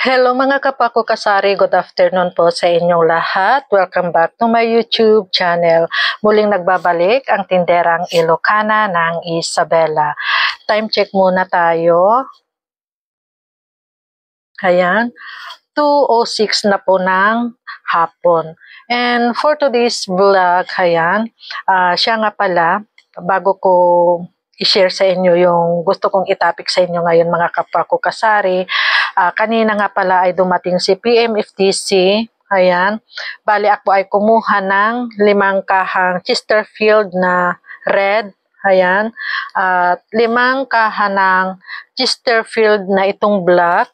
Hello mga kapako kasari, good afternoon po sa inyong lahat. Welcome back to my YouTube channel. Muling nagbabalik ang tinderang Ilocana ng Isabela. Time check muna tayo. Ayan, 2:06 na po ng hapon. And for today's vlog, ayan, siya nga pala, bago ko i-share sa inyo yung gusto kong itapik sa inyo ngayon mga kapako kasari. Kanina nga pala ay dumating si PMFTC. Ayan. Bali ako ay kumuha ng 5 kahang Chesterfield na red. Ayan. At 5 kaha ng Chesterfield na itong black.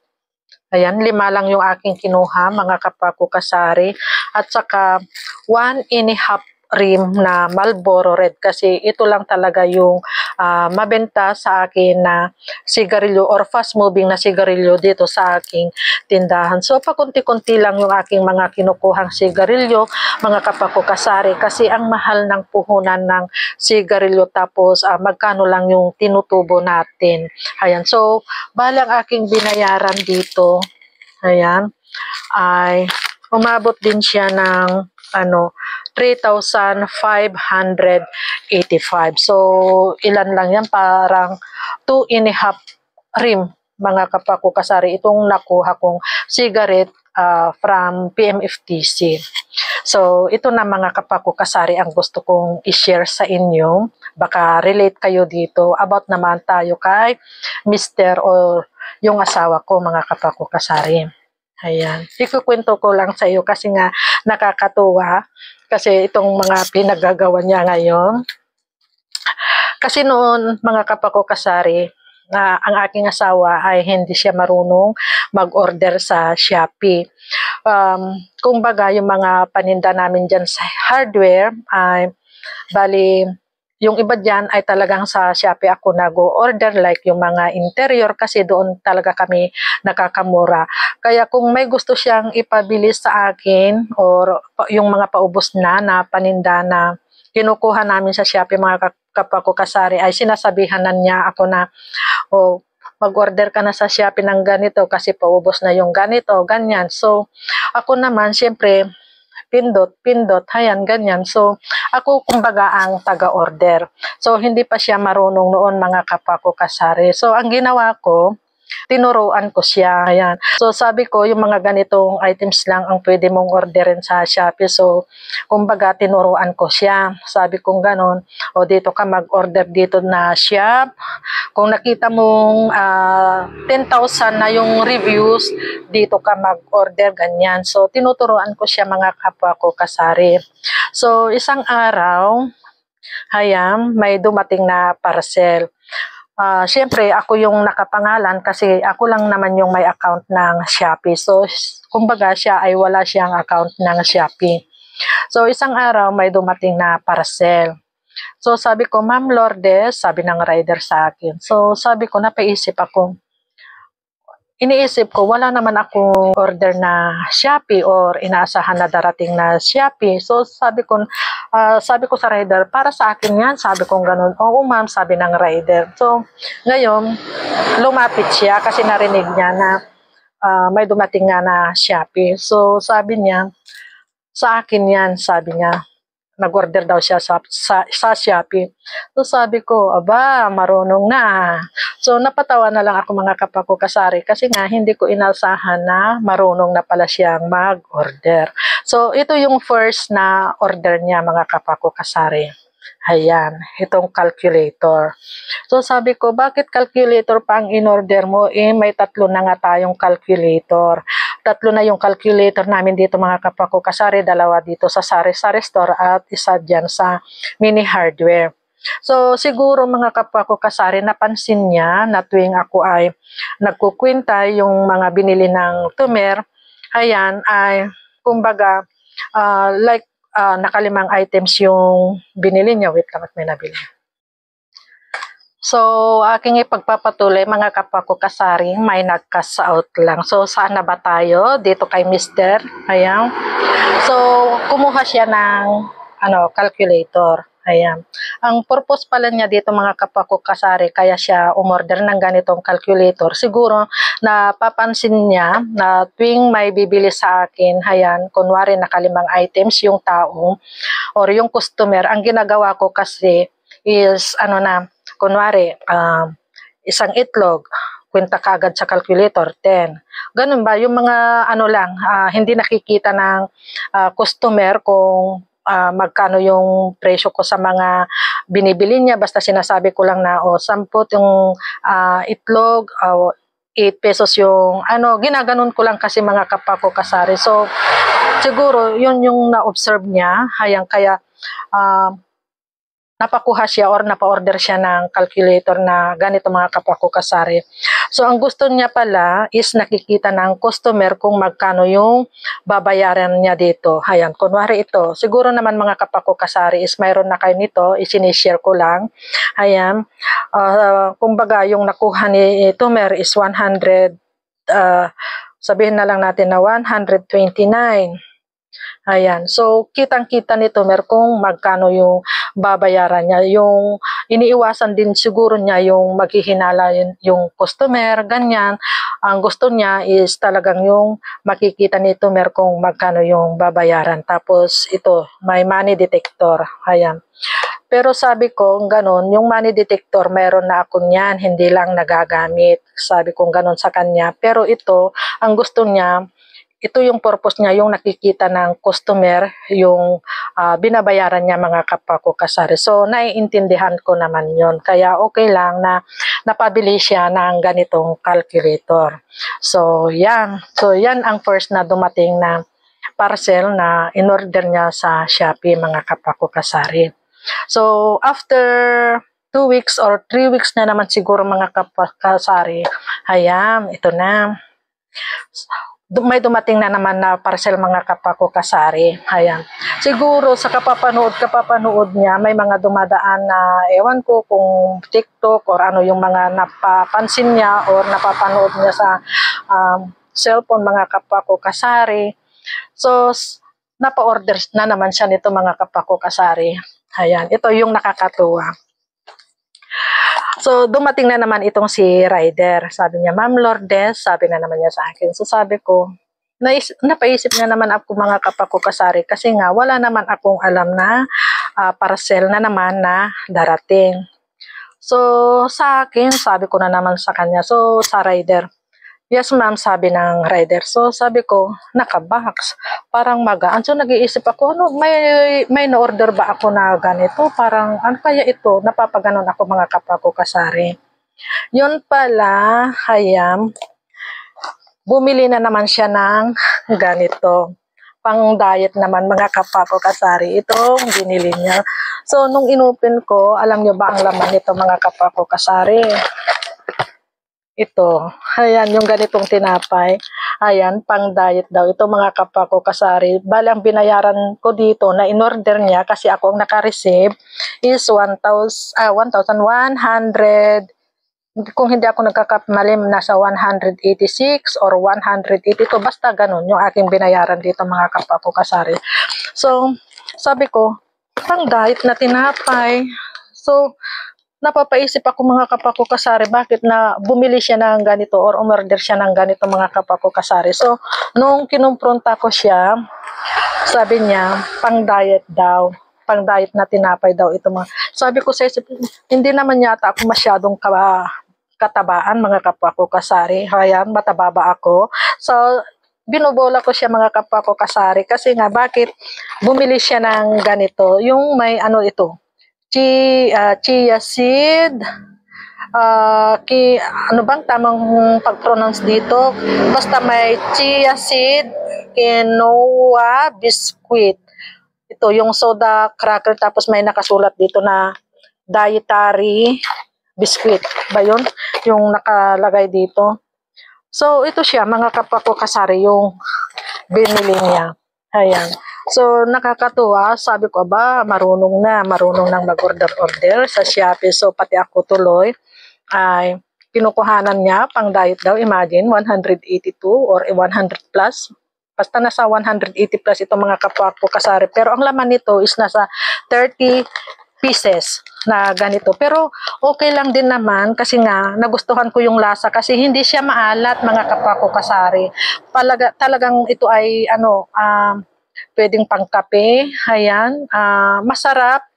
Ayan, 5 lang yung aking kinuha mga kapako kasari. At saka 1.5 rim na Marlboro Red kasi ito lang talaga yung mabenta sa akin na sigarilyo or fast moving na sigarilyo dito sa aking tindahan. So pakunti-kunti lang yung aking mga kinukuhang sigarilyo mga kapako kasari kasi ang mahal ng puhunan ng sigarilyo tapos magkano lang yung tinutubo natin. Ayan, so bali ang aking binayaran dito, ayan, ay umabot din siya ng 3,585. So, ilan lang yan? Parang 2.5 rim, mga kapako kasari. Itong nakuha kong cigarette from PMFTC. So, ito na mga kapako kasari ang gusto kong i-share sa inyo. Baka relate kayo dito. About naman tayo kay Mr. or yung asawa ko, mga kapako kasari. Ayan. Ikukwento ko lang sa iyo kasi nga nakakatuwa kasi itong mga pinagagawa niya ngayon. Kasi noon mga kapako kasari, ang aking asawa ay hindi siya marunong mag-order sa Shopee. Kung baga yung mga paninda namin dyan sa hardware ay bali yung iba dyan ay talagang sa Shopee ako nag-order like yung mga interior kasi doon talaga kami nakakamura. Kaya kung may gusto siyang ipabili sa akin or yung mga paubos na paninda na kinukuha namin sa Shopee mga kapako kasari ay sinasabihan na niya ako na mag-order ka na sa Shopee ng ganito kasi paubos na yung ganito, ganyan. So ako naman syempre pindot, hayan, ganyan. So, ako kumbaga ang taga-order. So, hindi pa siya marunong noon mga kapako kasari. So, ang ginawa ko, tinuruan ko siya. Ayan. So, sabi ko, yung mga ganitong items lang ang pwede mong orderin sa Shopee. So, kumbaga, tinuruan ko siya. Sabi kong ganon, o dito ka mag-order dito na shop. Kung nakita mong 10,000 na yung reviews, dito ka mag-order, ganyan. So, tinuturuan ko siya mga kapwa ko kasari. So, isang araw, ayan, may dumating na parcel. Siyempre, ako yung nakapangalan kasi ako lang naman yung may account ng Shopee. So, kumbaga siya ay wala siyang account ng Shopee. So, isang araw may dumating na parcel. So, sabi ko, Ma'am Lourdes, sabi ng rider sa akin. So, sabi ko, iniisip ko, wala naman akong order na Shopee or inaasahan na darating na Shopee. So, sabi ko sa rider, para sa akin yan, sabi ko ganun. Oo ma'am, sabi ng rider. So, ngayon, lumapit siya kasi narinig niya na may dumating nga na Shopee. So, sabi niya, sa akin yan, sabi niya. Nag-order daw siya sa Shopee. So sabi ko, aba, marunong na. So napatawa na lang ako mga kapako kasari kasi nga hindi ko inasahan na marunong na pala siyang mag-order. So ito yung first na order niya mga kapako kasari. Ayan, itong calculator. So sabi ko, bakit calculator pa ang in-order mo? May 3 na nga tayong calculator. 3 na yung calculator namin dito mga kapako kasari, 2 dito sa Sari-Sari Store at isa dyan sa Mini Hardware. So siguro mga kapako kasari, napansin niya na tuwing ako ay nagkukwinta yung mga binili ng tumer, ayan, ay kumbaga like naka5 items yung binili niya. Wait lang at may nabili. So, aking ipagpapatuloy mga kapako kasari, may nag-cash out lang. So, saan na ba tayo? Dito kay Mr. Ayan. So, kumuha siya ng calculator. Ayan. Ang purpose pala niya dito mga kapwa ko kasari, kaya siya umorder ng ganitong calculator. Siguro napapansin niya na tuwing may bibili sa akin, ayan, kunwari nakalimang items yung tao or yung customer, ang ginagawa ko kasi is kunwari isang itlog, kwenta kagad sa calculator, 10. Ganun ba? Yung mga hindi nakikita ng customer kung magkano yung presyo ko sa mga binibili niya. Basta sinasabi ko lang na, 10 yung itlog, 8 pesos yung ginaganon ko lang kasi mga kapwa ko kasari. So, siguro, yun yung na-observe niya. Kaya, napakuha siya or napa-order siya ng calculator na ganito mga kapwa ko kasari. So, ang gusto niya pala is nakikita ng customer kung magkano yung babayaran niya dito. Ayan, kunwari ito. Siguro naman mga kapwa ko kasari is mayroon na kayo nito, isinishare ko lang. Ayan, kumbaga yung nakuha ni Tomer is 100, sabihin na lang natin na 129. Ayan. So, kitang-kita nito kung magkano yung babayaran niya. Yung iniiwasan din siguro niya yung maghihinala yung customer, ganyan. Ang gusto niya is talagang yung makikita nito kung magkano yung babayaran. Tapos ito, may money detector. Ayan. Pero sabi ko, ganun, yung money detector, meron na ako niyan, hindi lang nagagamit. Sabi ko ganun sa kanya. Pero ito, ang gusto niya, ito yung purpose niya, yung nakikita ng customer, yung binabayaran niya mga kapwa ko kasari. So, naiintindihan ko naman yon. Kaya okay lang na napabili siya ng ganitong calculator. So, yan. So, yan ang first na dumating na parcel na in-order niya sa Shopee mga kapwa ko kasari. So, after 2 weeks or 3 weeks na naman siguro mga kapwa kasari, ayan, ito na. May dumating na naman na parcel mga kapwa ko kasari. Ayan. Siguro sa kapapanood niya, may mga dumadaan na ewan ko kung TikTok or yung mga napapansin niya or napapanood niya sa cellphone mga kapwa ko kasari. So, napa-order na naman siya nito mga kapwa ko kasari. Ayan. Ito yung nakakatuwa. So, dumating na naman itong si Ryder. Sabi niya, Ma'am Lourdes, sabi na naman niya sa akin. So, sabi ko, napaisip na naman ako mga kapwa ko kasari kasi nga wala naman akong alam na parcel na naman na darating. So, sa akin, sabi ko na naman sa kanya. So, sa Ryder, yes ma'am, sabi ng Ryder. So, sabi ko, nakabox. Parang magaan. So, nag-iisip ako, may na-order ba ako na ganito? Parang, ano kaya ito? Napapaganon ako mga kapwa ko kasari. Yun pala, bumili na naman siya ng ganito. Pang diet naman mga kapwa ko kasari. Itong binili niya. So, nung inopen ko, alam niyo ba ang laman nito mga kapwa ko kasari? Ito. Ayan, yung ganitong tinapay. Ayan, pang diet daw. Ito mga kapwa ko kasari. Bali, ang binayaran ko dito na in-order niya kasi ako ang naka-receive is 1,100. Kung hindi ako nagkakamalim, nasa 186 or 182. Basta ganun yung aking binayaran dito mga kapwa ko kasari. So, sabi ko, pang diet na tinapay. So, napapaisip ako mga kapwa ko kasari, bakit na bumili siya ng ganito or umorder siya ng ganito mga kapwa ko kasari. So, nung kinumpronta ko siya, sabi niya, pang diet daw. Pang diet na tinapay daw ito mga. Sabi ko sa isip, hindi naman yata ako masyadong katabaan mga kapwa ko kasari. Ayan, matababa ako. So, binubola ko siya mga kapwa ko kasari kasi nga bakit bumili siya ng ganito. Yung may ito, chia seed, ano bang tamang pag-pronounce dito? Basta may chia seed, quinoa, biscuit. Ito yung soda cracker tapos may nakasulat dito na dietary biscuit. Ba yun? Yung nakalagay dito. So, ito siya, mga kapwa ko kasari, yung binili niya. Ayan. So, nakakatuwa. Sabi ko, marunong nang mag-order-order sa Shopee. So, pati ako tuloy ay kinukuhanan niya pang diet daw. Imagine, 182 or 100 plus. Basta nasa 180 plus itong mga kapwa ko kasari. Pero ang laman nito is nasa 30 pieces na ganito. Pero okay lang din naman kasi nga nagustuhan ko yung lasa kasi hindi siya maalat mga kapwa ko kasari. Talagang ito ay pwedeng pangkape. Ayan, masarap.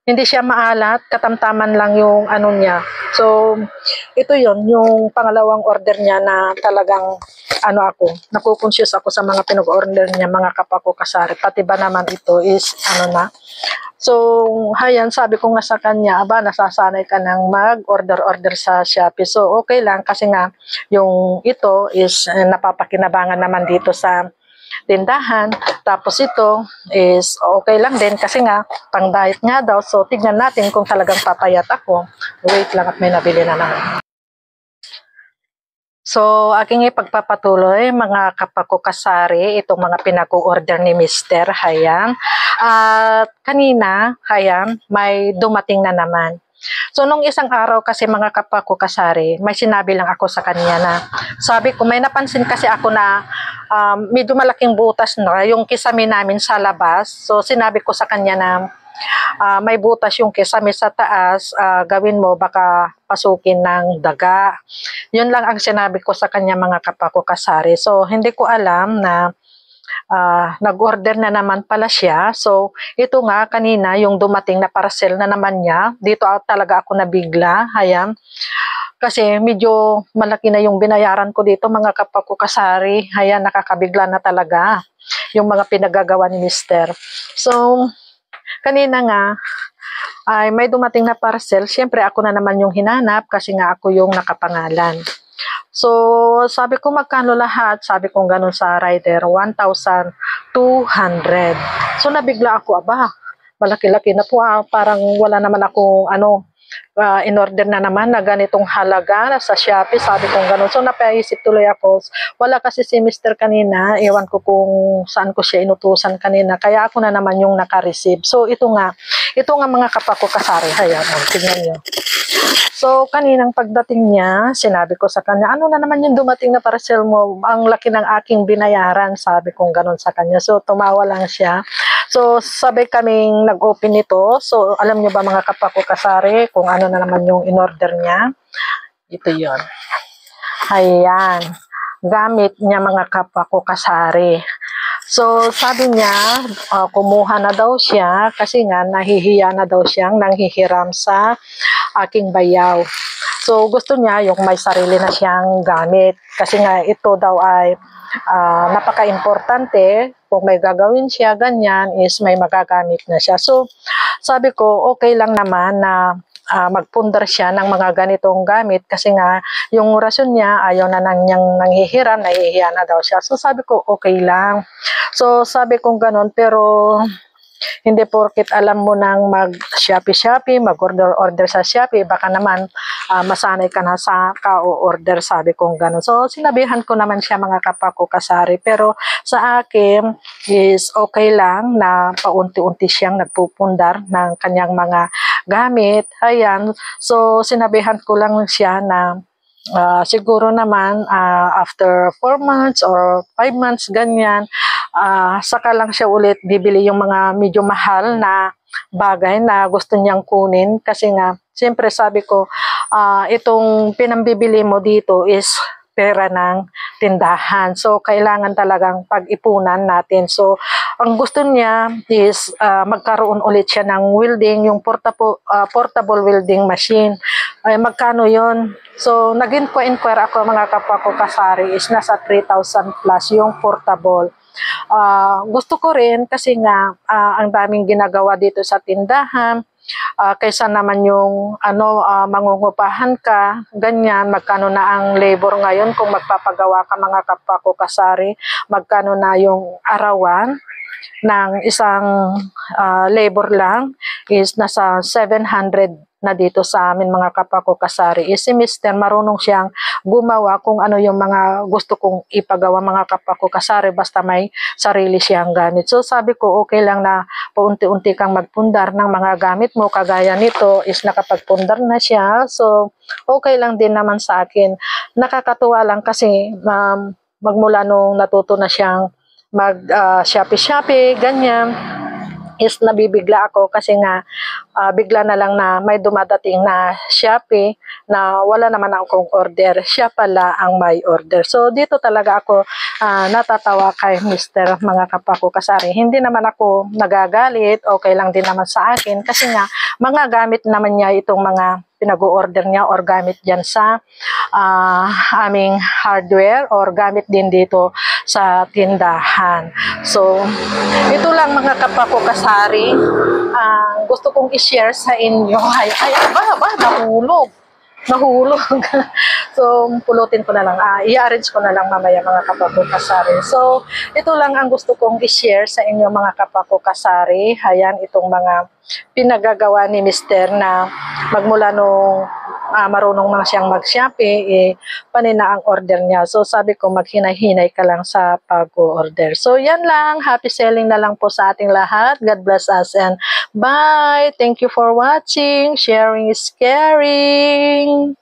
Hindi siya maalat, katamtaman lang yung ano niya. So, ito yon yung pangalawang order niya na talagang nakukonsyus ako sa mga pinag-order niya, mga kapwa ko kasari. Pati ba naman ito is na. So, hayan, sabi ko nga sa kanya, nasasanay ka ng mag-order sa Shopee. So, okay lang kasi nga yung ito is napapakinabangan naman dito sa tindahan. Tapos ito is okay lang din kasi nga pang diet nga daw. So tignan natin kung talagang papayat ako. Wait lang at may nabili na naman. So aking ipagpapatuloy mga kapako kasari itong mga pinag-order ni Mr. Hayan. At kanina Hayan may dumating na naman. So, nung isang araw kasi mga kapako kasari, may sinabi lang ako sa kanya na, sabi ko, may napansin kasi ako na medyo malaking butas na yung kisame namin sa labas. So, sinabi ko sa kanya na may butas yung kisame sa taas, gawin mo baka pasukin ng daga. Yun lang ang sinabi ko sa kanya mga kapako kasari. So, hindi ko alam na nag-order na naman pala siya. So, ito nga kanina yung dumating na parcel na naman niya. Dito talaga ako nabigla. Ayan. Kasi medyo malaki na yung binayaran ko dito mga kapako kasari. Ayan, nakakabigla na talaga yung mga pinagagawa ni Mr. So, kanina nga ay may dumating na parcel. Siyempre ako na naman yung hinanap kasi nga ako yung nakapangalan. So, sabi ko magkano lahat? Sabi ko ganun sa rider, 1,200. So, nabigla ako, malaki-laki na po. Parang wala naman akong in order na naman na ganitong halaga sa Shopee. Sabi ko ganun. So, napaisip tuloy ako. Wala kasi si Mr. kanina. Ewan ko kung saan ko siya inutusan kanina. Kaya ako na naman yung naka-receive. So, ito nga mga kapako kasari. Ayan, tingnan nyo. So, kaninang pagdating niya, sinabi ko sa kanya, ano na naman yung dumating na parcel mo? Ang laki ng aking binayaran, sabi kong ganun sa kanya. So, tumawa lang siya. So, sabay kaming nag-open nito. So, alam niyo ba mga kapako kasari, kung ano na naman yung in-order niya? Ito yon. Ayan. Gamit niya mga kapako kasari. So, sabi niya, kumuha na daw siya kasi nga nahihiya na daw siyang nanghihiram sa aking bayaw. So, gusto niya yung may sarili na siyang gamit. Kasi nga ito daw ay napaka-importante. Kung may gagawin siya, ganyan, is may magagamit na siya. So, sabi ko, okay lang naman na magpundar siya ng mga ganitong gamit kasi nga yung rason niya ayaw na niyang nanghihiram, nahihiya na daw siya. So, sabi ko, okay lang. So, sabi ko ganun, pero hindi porket alam mo nang mag-Shopee, mag-order sa Shopee, baka naman masanay ka na sa ka-order, sabi kong gano'n. So, sinabihan ko naman siya mga kapako kasari, pero sa akin is okay lang na paunti-unti siyang nagpupundar ng kanyang mga gamit. Ayan, so sinabihan ko lang siya na siguro naman after 4 months or 5 months ganyan, saka lang siya ulit bibili yung mga medyo mahal na bagay na gusto niyang kunin kasi nga siyempre sabi ko itong pinambibili mo dito is pera ng tindahan. So, kailangan talagang pag-ipunan natin. So, ang gusto niya is magkaroon ulit siya ng welding, yung portable welding machine. Ay, magkano yon? So, nag-inquire ako mga kapwa ko kasari is nasa 3,000 plus yung portable. Gusto ko rin kasi nga ang daming ginagawa dito sa tindahan. Kaysa naman yung mangungupahan ka, ganyan, magkano na ang labor ngayon kung magpapagawa ka mga kapwa ko kasari, magkano na yung arawan ng isang labor lang is nasa 700 na dito sa amin mga kapwa ko kasari. Si Mr. marunong siyang gumawa kung ano yung mga gusto kong ipagawa mga kapwa ko kasari basta may sarili siyang gamit. So sabi ko okay lang na paunti-unti kang magpundar ng mga gamit mo kagaya nito is nakapagpundar na siya. So okay lang din naman sa akin. Nakakatuwa lang kasi magmula nung natuto na siyang mag Shopee, ganyan. is nabibigla ako kasi nga bigla na lang na may dumadating na Shopee na wala naman akong order. Siya pala ang may order. So dito talaga ako natatawa kay Mr. mga kapako kasari. Hindi naman ako nagagalit, okay lang din naman sa akin kasi nga mga gamit naman niya itong mga pinag-order niya or gamit dyan sa aming hardware or gamit din dito sa tindahan. So, ito lang mga kapako kasari. Gusto kong i-share sa inyo. Ay, nahulog. Nahulog. So, pulutin ko na lang. I-arrange ko na lang mamaya mga kapako kasari. So, ito lang ang gusto kong i-share sa inyo mga kapako kasari. Ayan, itong mga pinagagawa ni Mr. na magmula nung marunong na siyang mag-Shopee, panina ang order niya. So, sabi ko, maghinay-hinay ka lang sa pag-order. So, yan lang. Happy selling na lang po sa ating lahat. God bless us and bye! Thank you for watching. Sharing is caring.